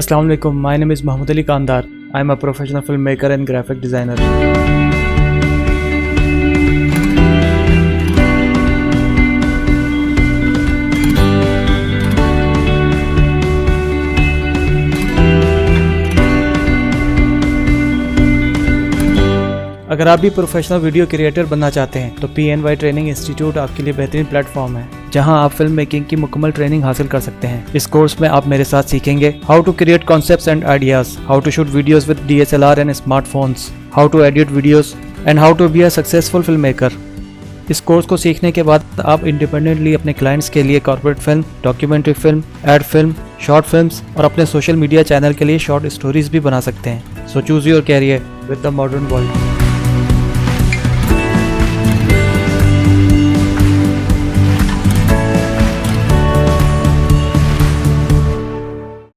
Assalamu alaikum. My name is Mahmoud Ali Kandar. I am a professional filmmaker and graphic designer. अगर आप भी professional video creator बनना चाहते हैं तो PNY ट्रेनिंग इंस्टीट्यूट आपके लिए बेहतरीन प्लेटफॉर्म है, जहां आप फिल्म मेकिंग की मुकम्मल ट्रेनिंग हासिल कर सकते हैं। इस कोर्स में आप मेरे साथ सीखेंगे how to create concepts and ideas, how to shoot videos with DSLR and smartphones, how to edit videos and how to be a successful film maker. इस कोर्स को सीखने के बाद आप इंडिपेंडेंटली अपने क्लाइंट्स के लिए corporate film, documentary film, ad film, short films और अपने सोशल मीडिया चैनल के लिए शॉर्ट स्टोरीज भी बना सकते हैं। So choose your career with the modern world.